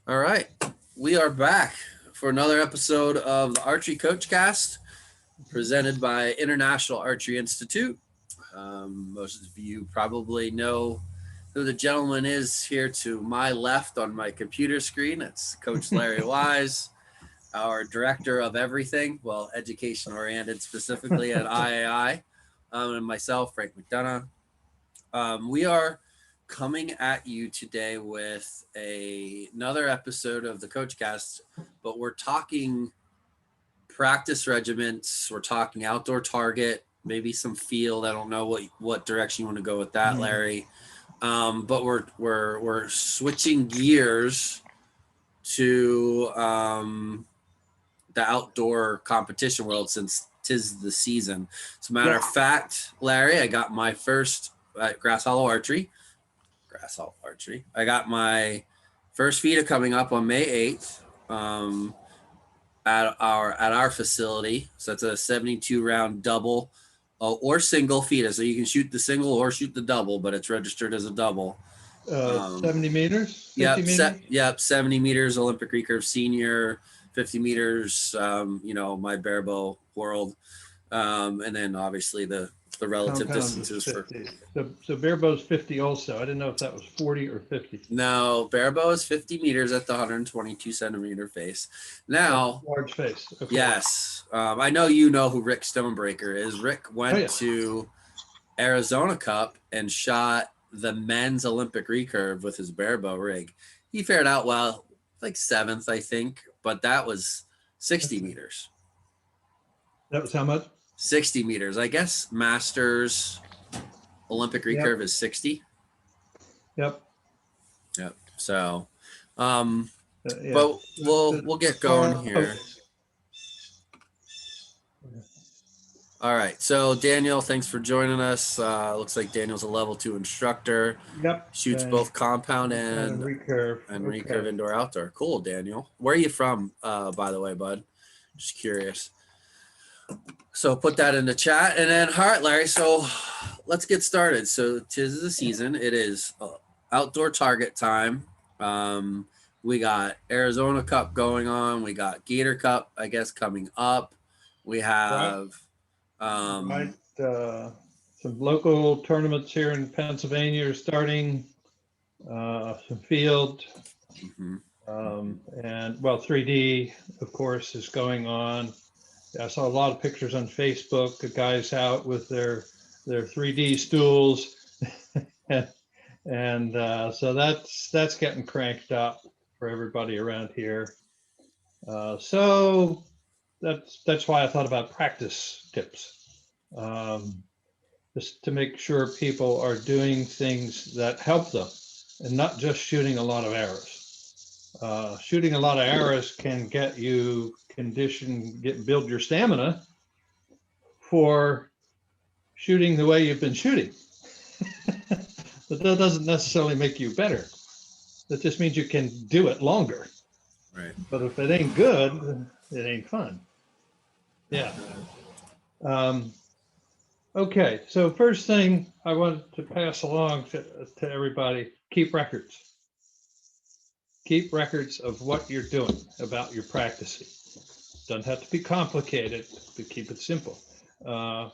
All right, we are back for another episode of the Archery CoachCast, presented by International Archery Institute. Most of you probably know who the gentleman is here to my left on my computer screen. It's Coach Larry Wise, our director of everything, well, education oriented specifically at IAI, and myself, Frank McDonough. We are coming at you today with another episode of the CoachCast, but we're talking practice regiments. We're talking outdoor target, maybe some field. I don't know what direction you want to go with that, Larry. But we're switching gears to the outdoor competition world since 'tis the season. As a matter of fact, Larry, I got my first at Grass Hollow Archery. I got my first FIDA coming up on May 8th at our facility. So that's a 72 round double or single FIDA. So you can shoot the single or shoot the double, but it's registered as a double. 70 meters, 50 meters? Yep, 70 meters Olympic recurve senior, 50 meters, my barebow world. And then obviously the relative Compound distances for 50. So barebow's 50 also. I didn't know if that was 40 or 50. No, barebow is 50 meters at the 122 centimeter face. Now, large face. Okay. yes, I know you know who Rick Stonebreaker is. Rick went to Arizona Cup and shot the men's Olympic recurve with his barebow rig. He fared out well, like 7th, I think, but that was 60 meters. That was how much? 60 meters. I guess Masters Olympic recurve is 60. Yep. So, but we'll get going here. All right. So Daniel, thanks for joining us. Looks like Daniel's a level 2 instructor. Yep. Shoots both compound and recurve indoor outdoor. Cool, Daniel. Where are you from, by the way, bud? Just curious. So put that in the chat. And then, all right, Larry, so let's get started. So 'tis the season. It is outdoor target time. We got Arizona Cup going on. We got Gator Cup, I guess, coming up. We have some local tournaments here in Pennsylvania are starting, some field. And 3D, of course, is going on. I saw a lot of pictures on Facebook, the guys out with their 3D stools. and so that's getting cranked up for everybody around here. So that's why I thought about practice tips, just to make sure people are doing things that help them and not just shooting a lot of arrows. Shooting a lot of arrows can get you build your stamina for shooting the way you've been shooting. But that doesn't necessarily make you better. That just means you can do it longer. Right. But if it ain't good, it ain't fun. Yeah. Okay, so first thing I wanted to pass along to everybody, keep records. Keep records of what you're doing about your practicing. Doesn't have to be complicated, but keep it simple.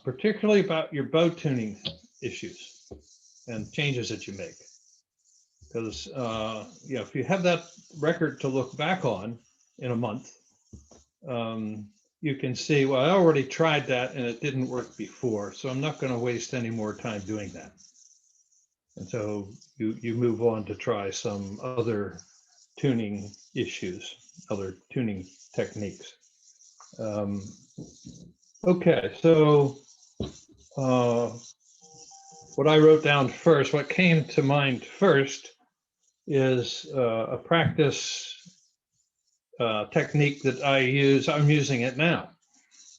Particularly about your bow tuning issues and changes that you make. Because if you have that record to look back on in a month, you can see, well, I already tried that and it didn't work before, so I'm not going to waste any more time doing that. And so you move on to try some other tuning issues, other tuning techniques. Okay, so what I wrote down first, what came to mind first is a practice technique that I use. I'm using it now.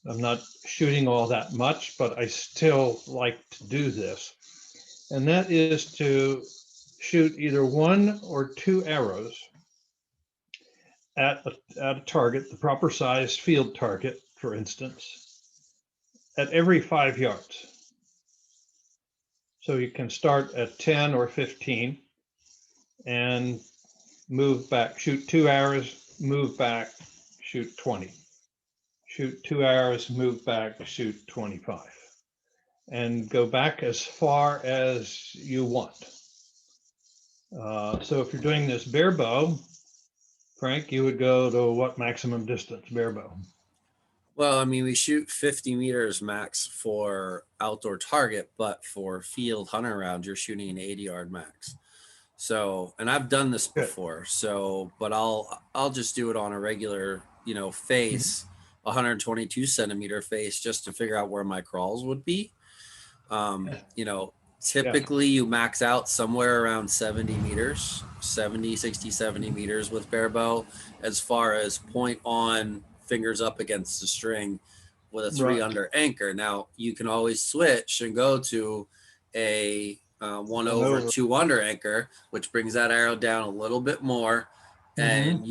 I'm not shooting all that much, but I still like to do this. And that is to shoot either 1 or 2 arrows at a target, the proper size field target, for instance, at every 5 yards. So you can start at 10 or 15 and move back, shoot 2 arrows, move back, shoot 20. Shoot 2 arrows, move back, shoot 25. And go back as far as you want. So if you're doing this bare bow, Frank, you would go to what maximum distance bare bow? Well, I mean, we shoot 50 meters max for outdoor target, but for field hunter round, you're shooting an 80-yard max. So, and I've done this Good. before. So, but I'll just do it on a regular, Mhm. face, 122 centimeter face, just to figure out where my crawls would be. Yeah. Typically you max out somewhere around 70 meters, 70, 60, 70 meters with bare bow, as far as point on, fingers up against the string with a 3 Right. under anchor. Now you can always switch and go to a 1 over 2 under anchor, which brings that arrow down a little bit more, and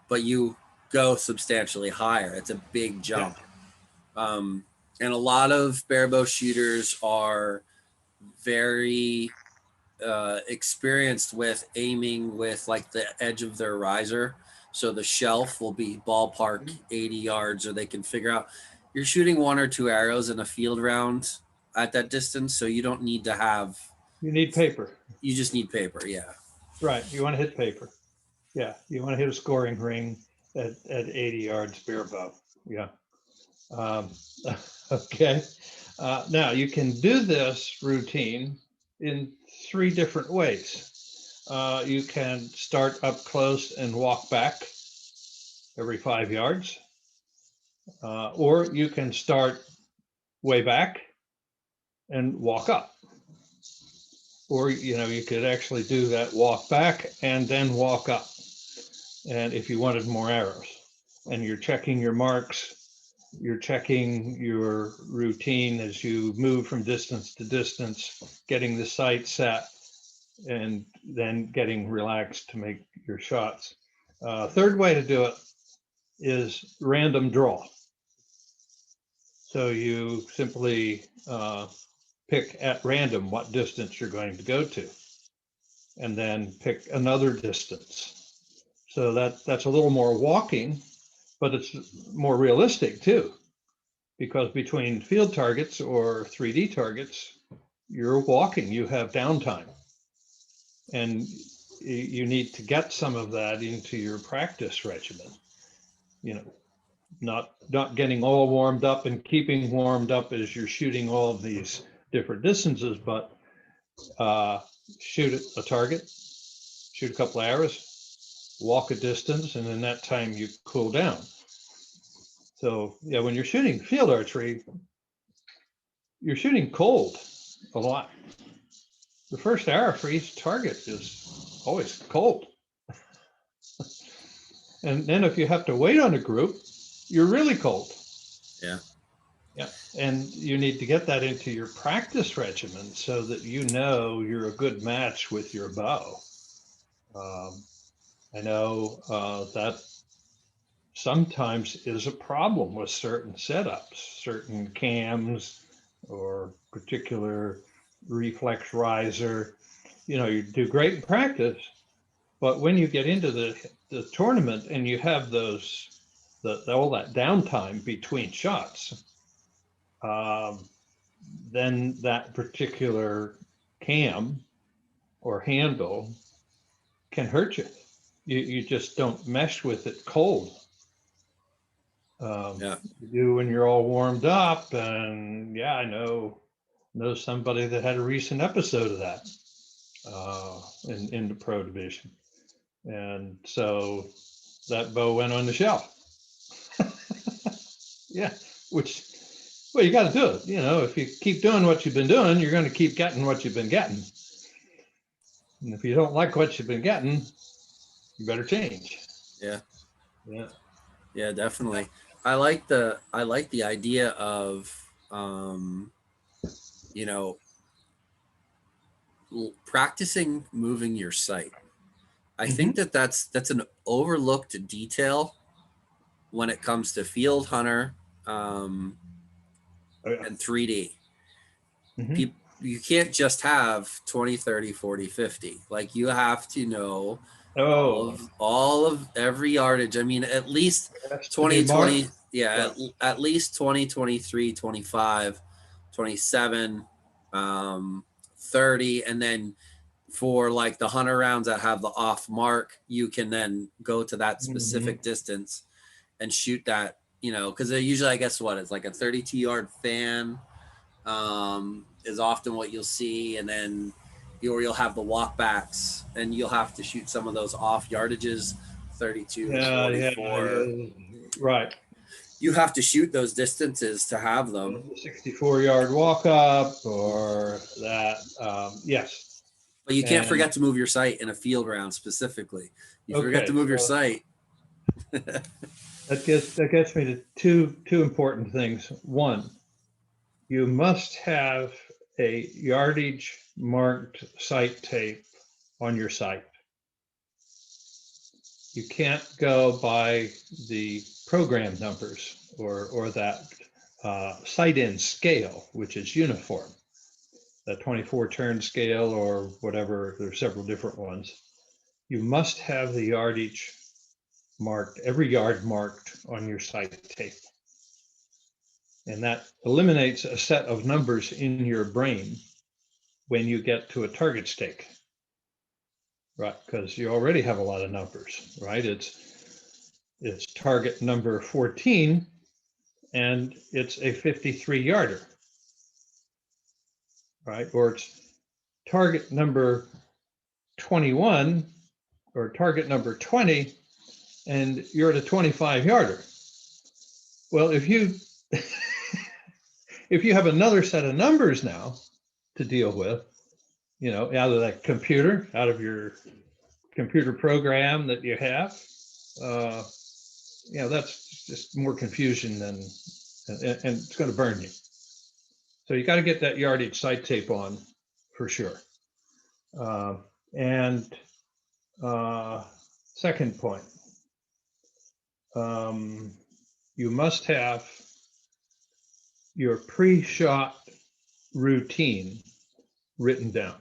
but you go substantially higher. It's a big jump. Yeah. And a lot of bare bow shooters are very experienced with aiming with like the edge of their riser. So the shelf will be ballpark 80 yards, or they can figure out you're shooting 1 or 2 arrows in a field round at that distance. So you don't need to have, You need paper. you just need paper. Yeah. Right. You want to hit paper. Yeah. You want to hit a scoring ring at 80 yards bare bow. Yeah. Um, okay. Now you can do this routine in 3 different ways. You can start up close and walk back every 5 yards, or you can start way back and walk up. Or, you could actually do that walk back and then walk up. And if you wanted more arrows, and you're checking your marks, you're checking your routine as you move from distance to distance, getting the sight set, and then getting relaxed to make your shots. Third way to do it is random draw. So you simply pick at random what distance you're going to go to, and then pick another distance. So that's a little more walking, but it's more realistic too, because between field targets or 3D targets, you're walking, you have downtime. And you need to get some of that into your practice regimen. Not getting all warmed up and keeping warmed up as you're shooting all of these different distances, but shoot a target, shoot a couple of arrows, walk a distance, and in that time you cool down. So yeah, when you're shooting field archery, you're shooting cold a lot. The first arrow for each target is always cold. And then if you have to wait on a group, you're really cold. Yeah. Yeah. And you need to get that into your practice regimen so that you're a good match with your bow. I know that sometimes is a problem with certain setups, certain cams, or particular reflex riser. You do great in practice, but when you get into the tournament and you have all that downtime between shots, then that particular cam or handle can hurt you. You just don't mesh with it cold. Yeah. You do when you're all warmed up, and yeah, I know somebody that had a recent episode of that in the pro division, and so that bow went on the shelf. Yeah, well, you got to do it. If you keep doing what you've been doing, you're going to keep getting what you've been getting. And if you don't like what you've been getting, you better change. Yeah. Yeah. Yeah, definitely. I like the idea of you know practicing moving your sight. I think that's an overlooked detail when it comes to field hunter um, Oh, yeah. and 3D. Mm-hmm. You can't just have 20, 30, 40, 50. Like you have to know Oh, all of every yardage. I mean, at least it has to be 20, marked. 20, yeah, Right. at least 20, 23, 25, 27, 30. And then for like the hunter rounds that have the off mark, you can then go to that Hmm. specific distance and shoot that, because usually, I guess what, it's like a 32-yard fan is often what you'll see. And then you'll have the walkbacks, and you'll have to shoot some of those off yardages, 32 to Yeah, yeah, 44. yeah. Right. You have to shoot those distances to have them. The 64-yard walk up or that. Yes. But you can't And forget to move your sight in a field round specifically. You forget to okay, move your so sight. that gets me to two important things. One, you must have a yardage marked sight tape on your sight. You can't go by the program numbers or that sight in scale, which is uniform, the 24 turn scale or whatever. There's several different ones. You must have the yardage marked, every yard marked on your sight tape. And that eliminates a set of numbers in your brain when you get to a target stake, right? Because you already have a lot of numbers, right? It's target number 14 and it's a 53 yarder, right? Or it's target number 21 or target number 20 and you're at a 25 yarder. Well, if you if you have another set of numbers now to deal with, out of that computer, out of your computer program that you have, uh, that's just more confusion and it's going to burn you. So you got to get that yardage sight tape on for sure. Uh, and second point, um, you must have your pre-shot routine written down.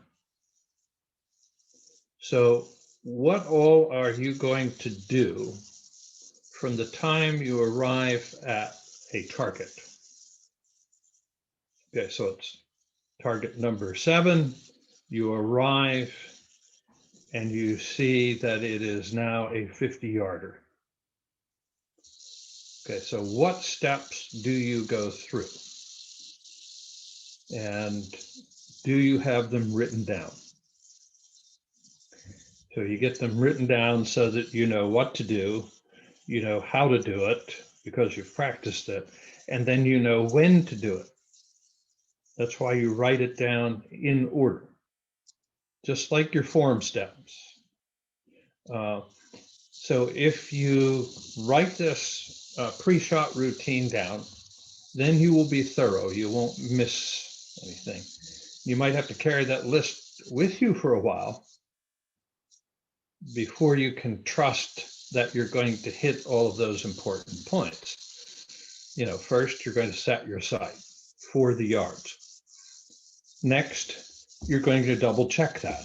So what all are you going to do from the time you arrive at a target? Okay, so it's target number 7. You arrive and you see that it is now a 50 yarder. Okay, so what steps do you go through? And do you have them written down? So you get them written down so that you know what to do, you know how to do it because you've practiced it, and then you know when to do it. That's why you write it down in order, just like your form steps. Uh, so if you write this pre-shot routine down, then you will be thorough. You won't miss anything. You might have to carry that list with you for a while before you can trust that you're going to hit all of those important points. First, you're going to set your sight for the yards. Next, you're going to double check that.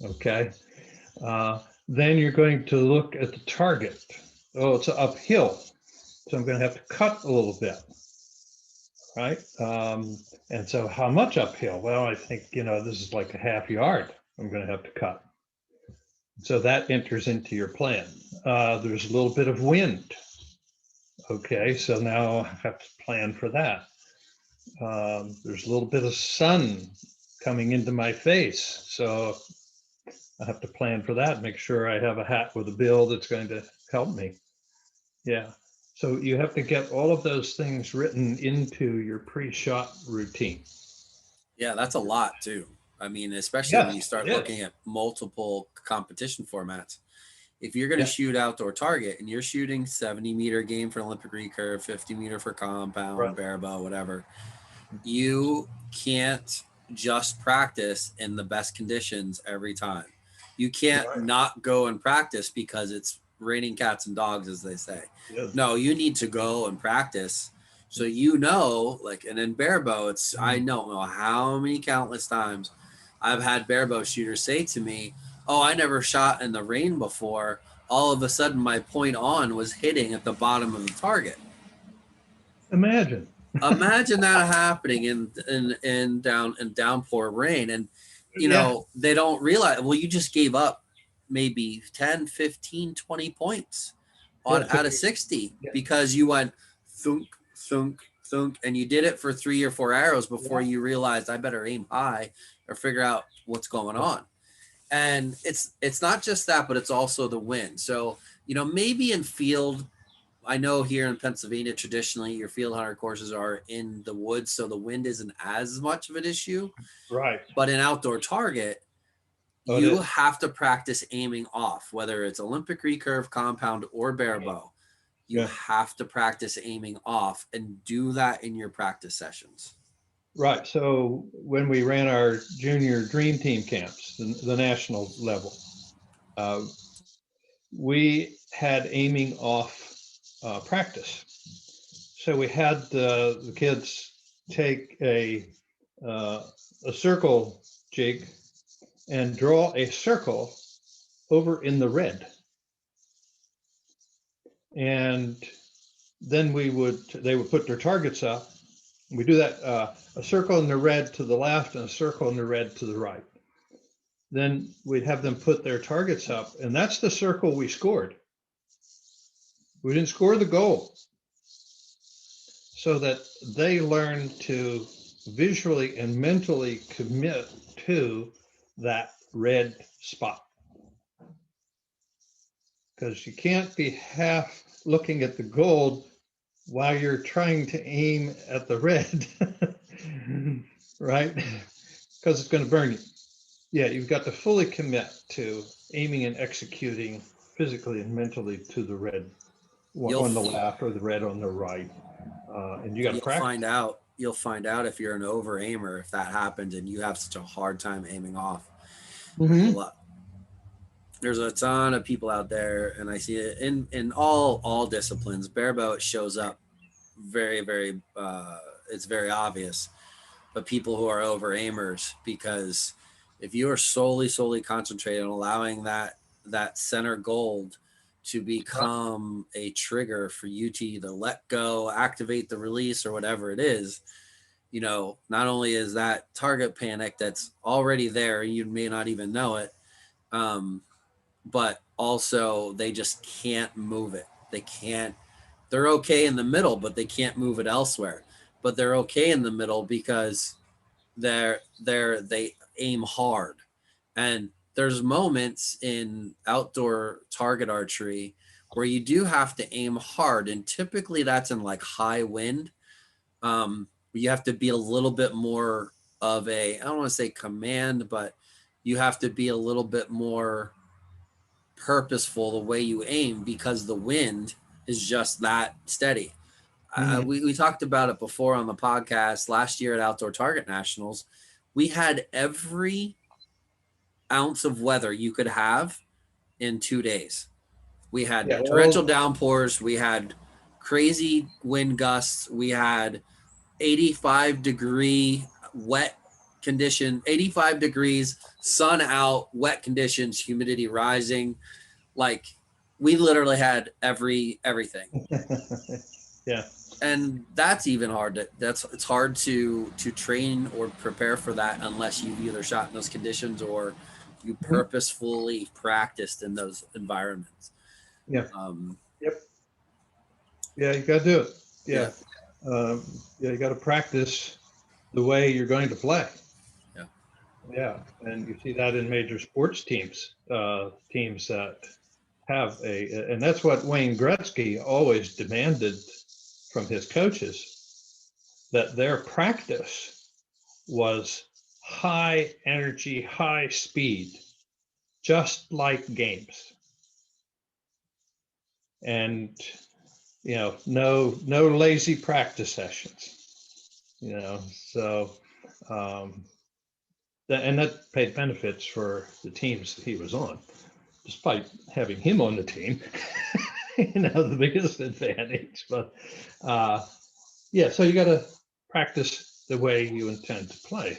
Okay. Then you're going to look at the target. Oh, it's uphill. So I'm going to have to cut a little bit. Right. And so how much uphill? Well, I think, this is like a half yard I'm going to have to cut. So that enters into your plan. There's a little bit of wind. Okay, so now I have to plan for that. There's a little bit of sun coming into my face. So I have to plan for that, make sure I have a hat with a bill that's going to help me. Yeah. So you have to get all of those things written into your pre-shot routine. Yeah, that's a lot too. I mean, especially when Yes, you it start is. looking at multiple competition formats. If you're going to Yeah, shoot outdoor target and you're shooting 70-meter game for Olympic recurve, 50-meter for right. compound, barebow, whatever, you can't just practice in the best conditions every time. You can't Right. not go and practice because it's raining cats and dogs, as they say. Yeah. No, you need to go and practice. So like, and in barebow, I don't know how many countless times I've had barebow shooters say to me, oh, I never shot in the rain before. All of a sudden my point on was hitting at the bottom of the target. Imagine. Imagine that happening in downpour rain. And Yeah. they don't realize, well, you just gave up maybe 10, 15, 20 points Yeah. on out of 60 Yeah. because you went thunk, thunk, thunk, and you did it for 3 or 4 arrows before you realized I better aim high or figure out what's going on. And it's not just that, but it's also the wind. So maybe in field, I know here in Pennsylvania traditionally your field hunter courses are in the woods, so the wind isn't as much of an issue. Right. But in outdoor target, you have to practice aiming off, whether it's Olympic recurve, compound, or bare bow. You have to practice aiming off and do that in your practice sessions. Right. So when we ran our junior dream team camps, the national level, we had aiming off practice. So we had the kids take a circle jig and draw a circle over in the red. And then they would put their targets up. We do that, a circle in the red to the left and a circle in the red to the right. Then we'd have them put their targets up, and that's the circle we scored. We didn't score the goal. So that they learn to visually and mentally commit to that red spot. Because you can't be half looking at the gold while you're trying to aim at the red, right? Because it's going to burn you. Yeah, you've got to fully commit to aiming and executing physically and mentally to the red on the left or the red on the right. And you got to practice. You'll find out if you're an over aimer, if that happens and you have such a hard time aiming off. Mm-hmm. There's a ton of people out there, and I see it in all disciplines. Bare bow, it shows up very, very, it's very obvious. But people who are over aimers, because if you are solely concentrated on allowing that center gold to become a trigger for you to either let go, activate the release, or whatever it is, not only is that target panic that's already there, you may not even know it, but also they just can't move it. They're okay in the middle, but they can't move it elsewhere. But they're okay in the middle because they aim hard. And there's moments in outdoor target archery where you do have to aim hard, and typically that's in like high wind. You have to be a little bit more of I don't want to say command, but you have to be a little bit more purposeful the way you aim because the wind is just that steady. Mm-hmm. We talked about it before on the podcast last year at Outdoor Target Nationals. We had every ounce of weather you could have in 2 days. We had torrential downpours. We had crazy wind gusts. We had 85-degree wet condition, 85 degrees, sun out, wet conditions, humidity rising. Like we literally had everything. Yeah. And that's even hard it's hard to train or prepare for that unless you've either shot in those conditions or you purposefully practiced in those environments. Yeah. Yep. Yeah, you got to do it. Yeah. You got to practice the way you're going to play. Yeah. Yeah. And you see that in major sports teams, teams that have and that's what Wayne Gretzky always demanded from his coaches, that their practice was high energy, high speed, just like games. And no lazy practice sessions. So that paid benefits for the teams that he was on, despite having him on the team. The biggest advantage. But so you got to practice the way you intend to play,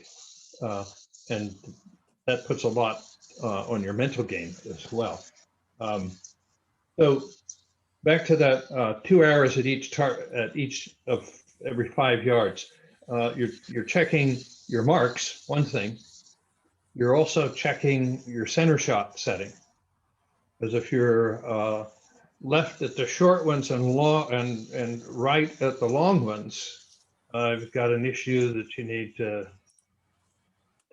and that puts a lot on your mental game as well. So back to that 2 arrows at each of every 5 yards. You're checking your marks, one thing. You're also checking your center shot setting, because if you're left at the short ones and long and right at the long ones, you've got an issue that you need to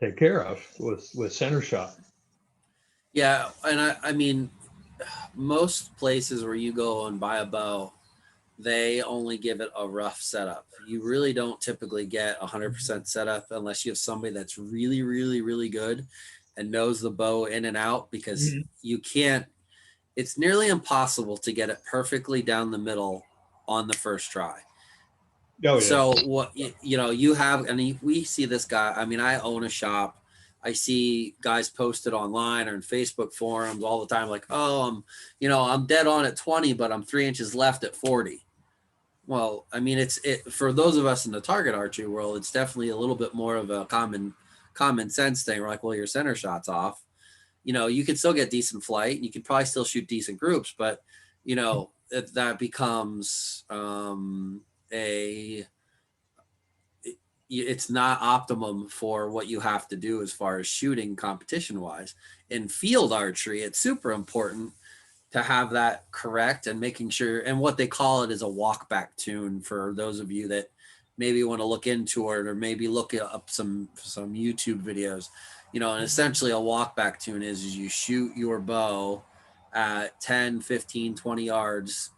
take care of with center shot. Yeah, and I mean, most places where you go and buy a bow, they only give it a rough setup. You really don't typically get 100% setup unless you have somebody that's really, really, really good and knows the bow in and out, because you can't, it's nearly impossible to get it perfectly down the middle on the first try. Oh yeah. So what, you have, and we see this guy, I mean, I own a shop. I see guys posted online or in Facebook forums all the time, like, oh, I'm dead on at 20, but I'm 3 inches left at 40. Well, I mean, it for those of us in the target archery world, it's definitely a little bit more of a common sense thing. We're like, well, your center shot's off. You can still get decent flight, and you can probably still shoot decent groups, but that becomes it's not optimum for what you have to do as far as shooting competition wise. In field archery, it's super important to have that correct, and making sure, and what they call it is a walk back tune, for those of you that maybe want to look into it or maybe look up some YouTube videos, and essentially a walk back tune is you shoot your bow at 10, 15, 20 yards,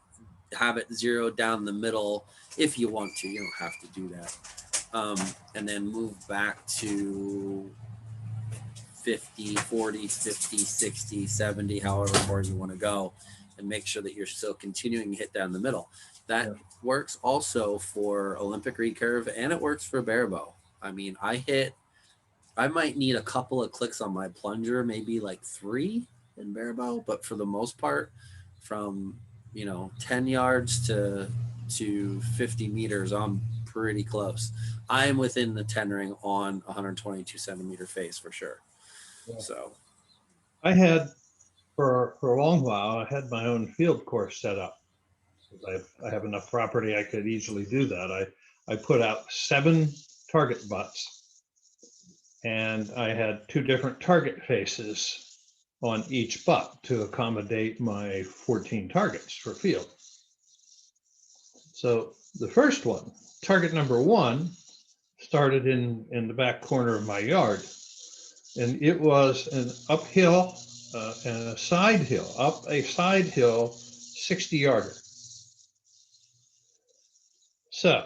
have it zeroed down the middle if you want to. You don't have to do that. And then move back to 50, 40, 50, 60, 70, however far you want to go, and make sure that you're still continuing to hit down the middle. That works also for Olympic recurve, and it works for bare bow. I mean, I might need a couple of clicks on my plunger, maybe like 3 in bare bow, but for the most part, from 10 yards to 50 meters, I'm pretty close. I'm within the 10 ring on 122 centimeter face for sure. Yeah. So I had for a long while, I had my own field course set up. I have enough property, I could easily do that. I put out 7 target butts, and I had 2 different target faces on each butt to accommodate my 14 targets for field. So the first one, target number 1, started in the back corner of my yard, and it was an uphill and a side hill, 60 yarder. So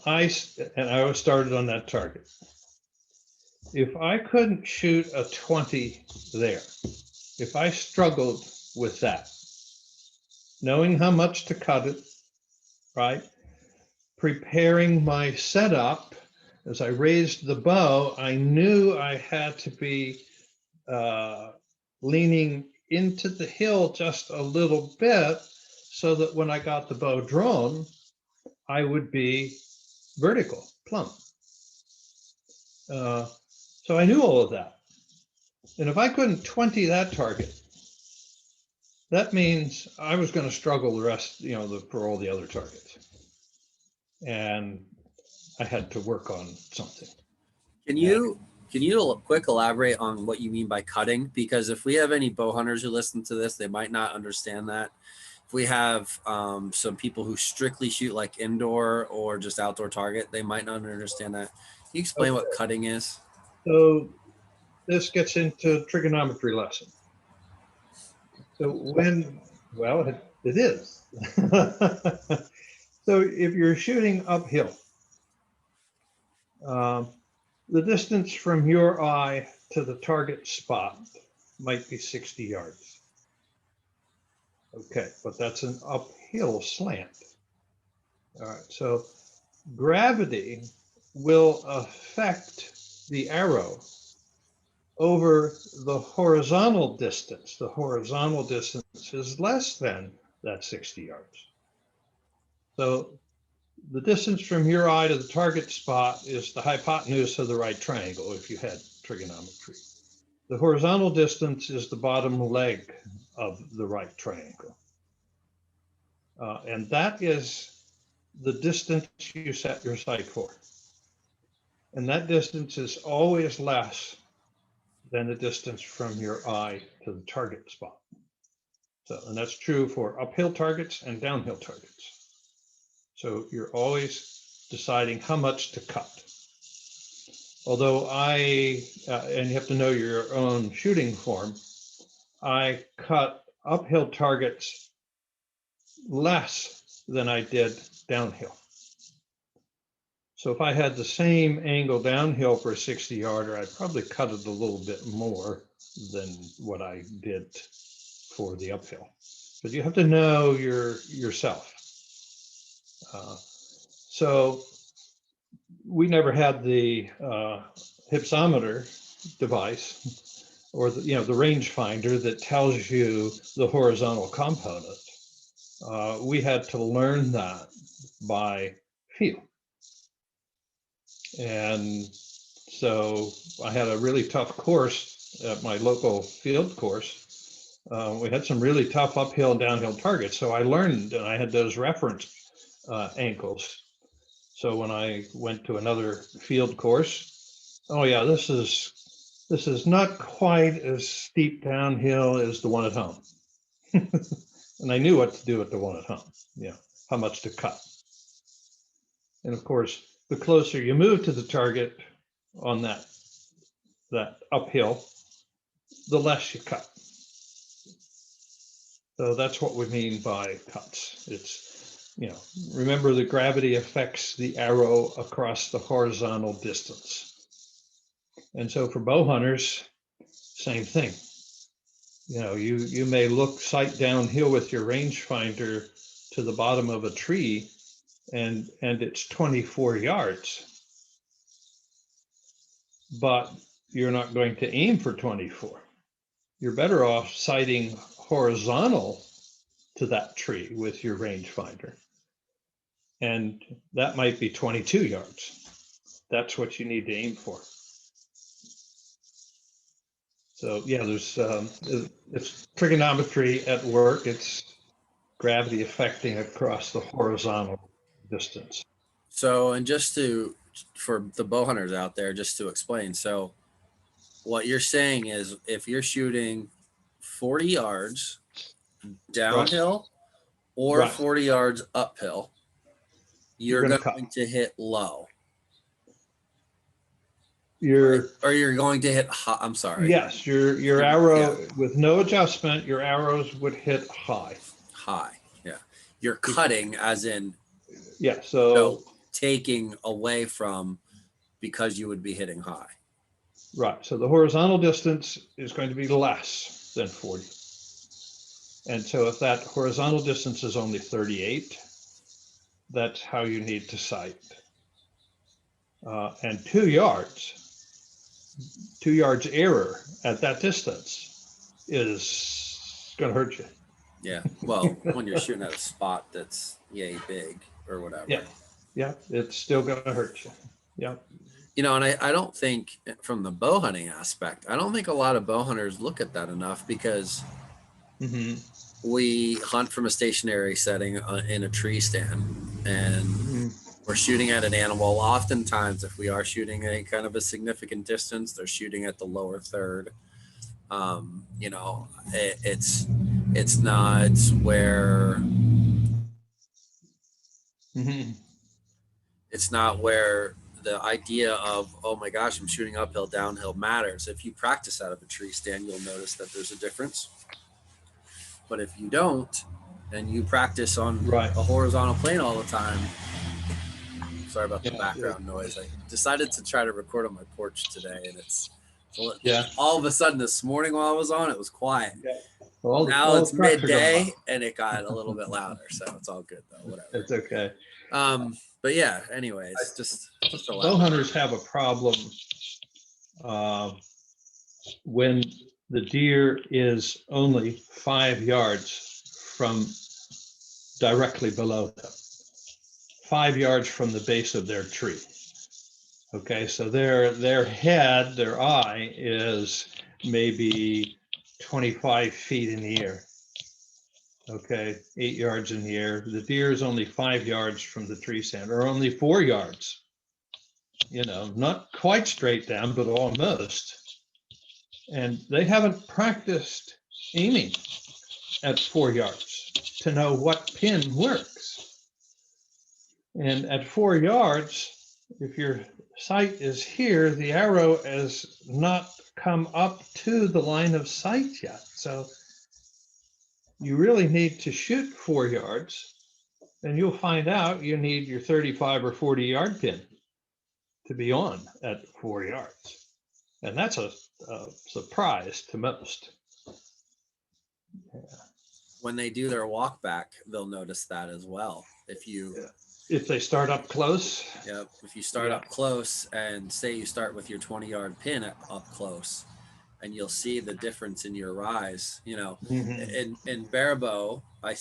I was started on that target. If I couldn't shoot a 20 there, if I struggled with that, knowing how much to cut it, right? Preparing my setup, as I raised the bow, I knew I had to be leaning into the hill just a little bit, so that when I got the bow drawn, I would be vertical, plumb. So I knew all of that. And if I couldn't 20 that target, that means I was going to struggle the rest, for all the other targets. And I had to work on something. Can you quick elaborate on what you mean by cutting? Because if we have any bow hunters who listen to this, they might not understand that. If we have some people who strictly shoot like indoor or just outdoor target, they might not understand that. Can you explain what cutting is? So this gets into trigonometry lesson. So it is. So if you're shooting uphill, the distance from your eye to the target spot might be 60 yards. Okay, but that's an uphill slant. All right, so gravity will affect the arrow over the horizontal distance. The horizontal distance is less than that 60 yards. So the distance from your eye to the target spot is the hypotenuse of the right triangle, if you had trigonometry. The horizontal distance is the bottom leg of the right triangle. And that is the distance you set your sight for. And that distance is always less than the distance from your eye to the target spot. So, and that's true for uphill targets and downhill targets. So you're always deciding how much to cut. Although and you have to know your own shooting form, I cut uphill targets less than I did downhill. So if I had the same angle downhill for a 60-yarder, I'd probably cut it a little bit more than what I did for the uphill. But you have to know yourself. So we never had the hypsometer device or the rangefinder that tells you the horizontal component. We had to learn that by feel. And so I had a really tough course at my local field course. We had some really tough uphill and downhill targets. So I learned, and I had those reference ankles. So when I went to another field course, oh yeah, this is not quite as steep downhill as the one at home. And I knew what to do at the one at home, how much to cut. And of course, the closer you move to the target on that uphill, the less you cut. So that's what we mean by cuts. It's, remember that gravity affects the arrow across the horizontal distance. And so for bow hunters, same thing. You may look sight downhill with your rangefinder to the bottom of a tree, and it's 24 yards, but you're not going to aim for 24. You're better off sighting horizontal to that tree with your rangefinder, and that might be 22 yards. That's what you need to aim for. So yeah, it's trigonometry at work. It's gravity affecting across the horizontal distance. So, and for the bow hunters out there, just to explain. So what you're saying is if you're shooting 40 yards downhill or Right. 40 yards uphill, you're going to hit low. Or you're going to hit high. I'm sorry. Yes, your arrow with no adjustment, your arrows would hit high. High, yeah. You're cutting as in so taking away from, because you would be hitting high. Right. So the horizontal distance is going to be less than 40. And so if that horizontal distance is only 38, that's how you need to sight. And 2 yards error at that distance is going to hurt you. Yeah. Well, when you're shooting at a spot that's yay big or whatever. Yeah. It's still going to hurt you. Yeah. And I don't think, from the bow hunting aspect, I don't think a lot of bow hunters look at that enough, because we hunt from a stationary setting in a tree stand, and we're shooting at an animal. Oftentimes, if we are shooting a kind of a significant distance, they're shooting at the lower third. It's not where it's not where the idea of, oh my gosh, I'm shooting uphill, downhill matters. If you practice out of a tree stand, you'll notice that there's a difference. But if you don't, and you practice on a horizontal plane all the time, sorry about the background noise. I decided to try to record on my porch today, and it's all of a sudden this morning while I was on, it was quiet. Well, now it's midday and it got a little bit louder, so it's all good though. Whatever. It's okay. But yeah, anyways, just bow hunters have a problem when the deer is only 5 yards from directly below them, 5 yards from the base of their tree. Okay, so their head, their eye is maybe 25 feet in the air. Okay, 8 yards in the air. The deer is only 5 yards from the tree stand, or only 4 yards. Not quite straight down, but almost. And they haven't practiced aiming at 4 yards to know what pin works. And at 4 yards, if your sight is here, the arrow has not come up to the line of sight yet. So you really need to shoot 4 yards, and you'll find out you need your 35 or 40 yard pin to be on at 4 yards. And that's a surprise to most. Yeah. When they do their walk back, they'll notice that as well. If they start up close. Yep. If you start up close, and say you start with your 20-yard pin up close, and you'll see the difference in your rise. In barebow, I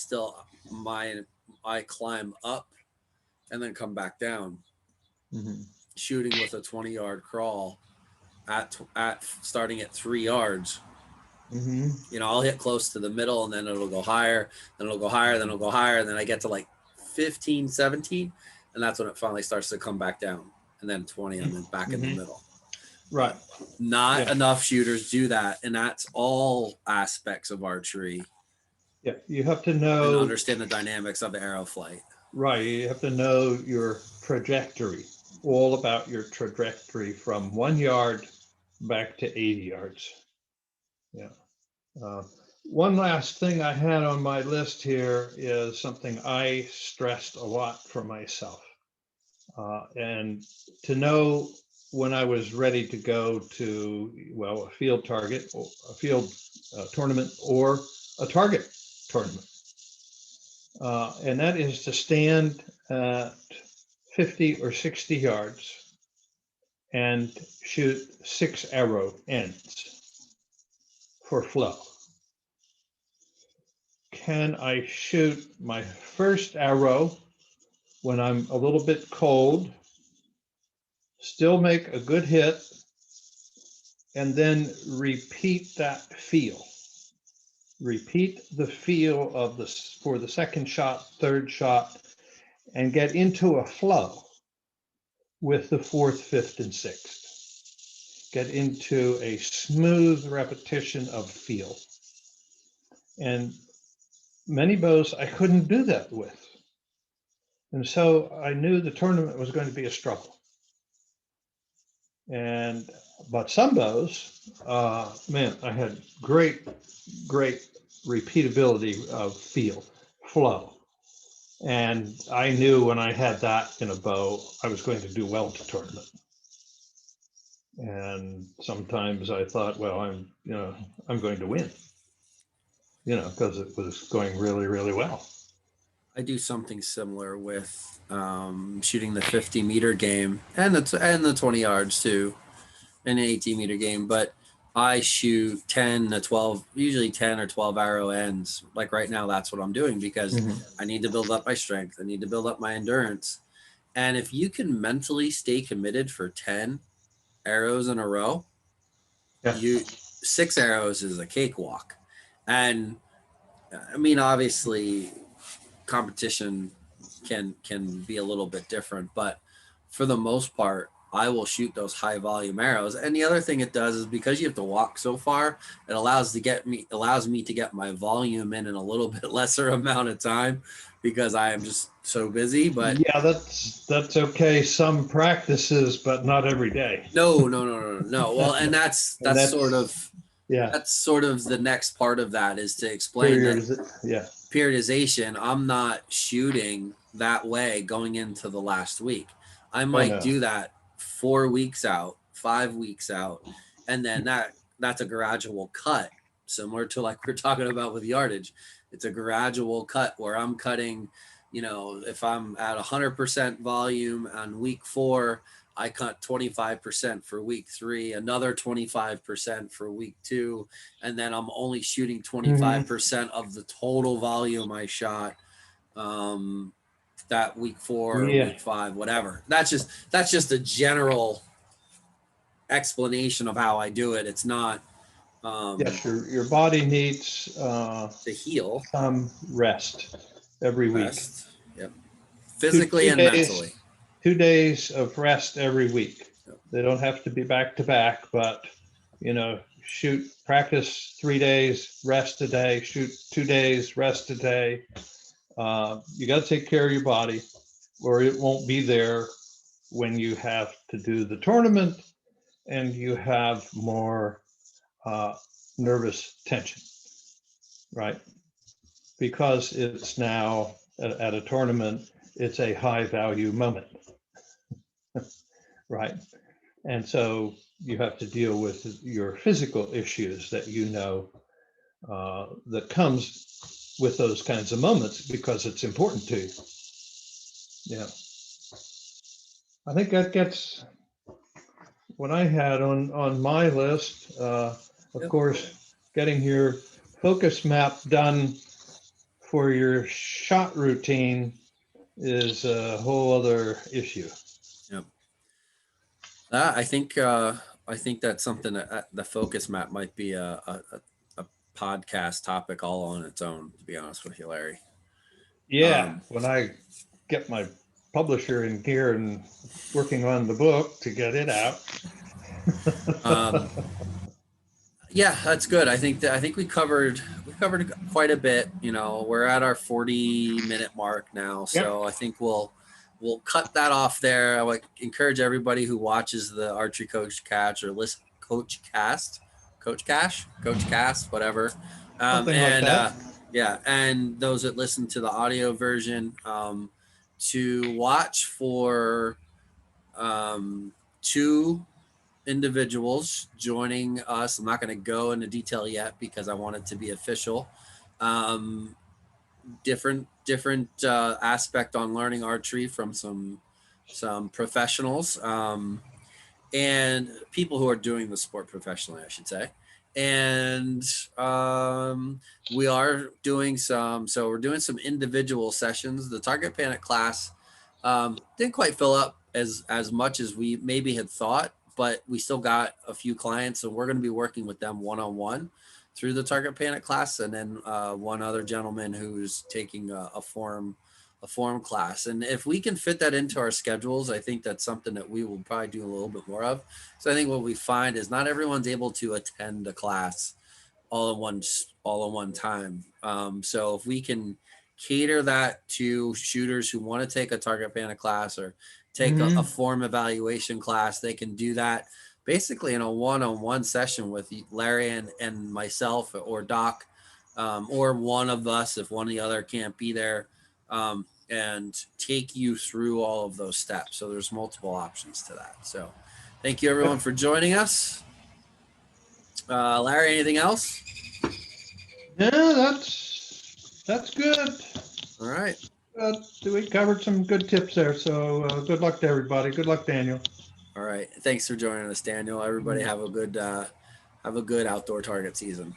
climb up and then come back down. Shooting with a 20-yard crawl at starting at 3 yards. I'll hit close to the middle, and then it'll go higher, then it'll go higher, then it'll go higher, and then I get to like 15, 17, and that's when it finally starts to come back down, and then 20, and then back in the middle. Right. Not enough shooters do that, and that's all aspects of archery. Yeah, you have to know and understand the dynamics of the arrow flight. Right, you have to know your trajectory, all about your trajectory from 1 yard back to 80 yards. Yeah. One last thing I had on my list here is something I stressed a lot for myself. And to know when I was ready to go to, a field target, or a field tournament, or a target tournament. And that is to stand at 50 or 60 yards and shoot 6 arrow ends for flow. Can I shoot my first arrow when I'm a little bit cold, still make a good hit, and then repeat that feel? Repeat the feel for the second shot, third shot, and get into a flow with the fourth, fifth, and sixth. Get into a smooth repetition of feel. And many bows I couldn't do that with. And so I knew the tournament was going to be a struggle. But some bows, I had great repeatability of feel, flow. And I knew when I had that in a bow, I was going to do well to tournament. And sometimes I thought, well, I'm going to win, because it was going really, really well. I do something similar with shooting the 50-meter game and the 20 yards too, and an 18-meter game. But I shoot 10 to 12, usually 10 or 12 arrow ends. Like right now, that's what I'm doing, because I need to build up my strength. I need to build up my endurance. And if you can mentally stay committed for 10 arrows in a row, 6 arrows is a cakewalk. And I mean, obviously, competition can be a little bit different, but for the most part, I will shoot those high volume arrows. And the other thing it does is, because you have to walk so far, it allows me to get my volume in a little bit lesser amount of time, because I am just so busy. But yeah, that's okay. Some practices, but not every day. No. Well, and that's sort of the next part of that, is to explain that periodization. I'm not shooting that way going into the last week. I might do that 4 weeks out, 5 weeks out, and then that's a gradual cut, similar to like we're talking about with yardage. It's a gradual cut where I'm cutting, if I'm at 100% volume on week 4, I cut 25% for week 3, another 25% for week 2, and then I'm only shooting 25% of the total volume I shot that week 4 or Yeah. week 5, whatever. That's just a general explanation of how I do it. It's not Yes, your body needs to heal, some rest every week. rest, yep, Two, physically two and days, mentally. 2 days of rest every week. Yep. They don't have to be back to back, but practice 3 days, rest a day, shoot 2 days, rest a day. You got to take care of your body, or it won't be there when you have to do the tournament and you have more nervous tension, right? Because it's now at a tournament, it's a high value moment, right? And so you have to deal with your physical issues that that comes with those kinds of moments because it's important to you. Yeah. I think that gets what I had on my list. Of Yep. course, getting your focus map done for your shot routine is a whole other issue. Yep. I think that's something that the focus map might be a podcast topic all on its own, to be honest with you, Larry. Yeah, when I get my publisher in gear and working on the book to get it out. Um, yeah, that's good. I think we covered quite a bit. We're at our 40-minute mark now, so Yep. I think we'll cut that off there. I would encourage everybody who watches the Archery Coach Catch or listen Coach Cast, Coach Cash, Coach Cast, whatever, Something like and that. yeah, and those that listen to the audio version, to watch for two individuals joining us. I'm not going to go into detail yet because I want it to be official. Um, different aspect on learning archery from some professionals, and people who are doing the sport professionally, I should say. And we are doing we're doing some individual sessions. The Target Panic class didn't quite fill up as much as we maybe had thought, but we still got a few clients, so we're going to be working with them one-on-one through the Target Panic class, and then one other gentleman who's taking a form class. And if we can fit that into our schedules, I think that's something that we will probably do a little bit more of. So I think what we find is not everyone's able to attend a class all in one time. So if we can cater that to shooters who want to take a Target Panic class or take a form evaluation class, they can do that basically in a one-on-one session with Larry and myself or Doc, or one of us if one of the other can't be there, and take you through all of those steps. So there's multiple options to that. So thank you everyone for joining us. Larry, anything else? Yeah, that's good. All right. We covered some good tips there. So good luck to everybody. Good luck, Daniel. All right. Thanks for joining us, Daniel. Everybody have a good outdoor target season.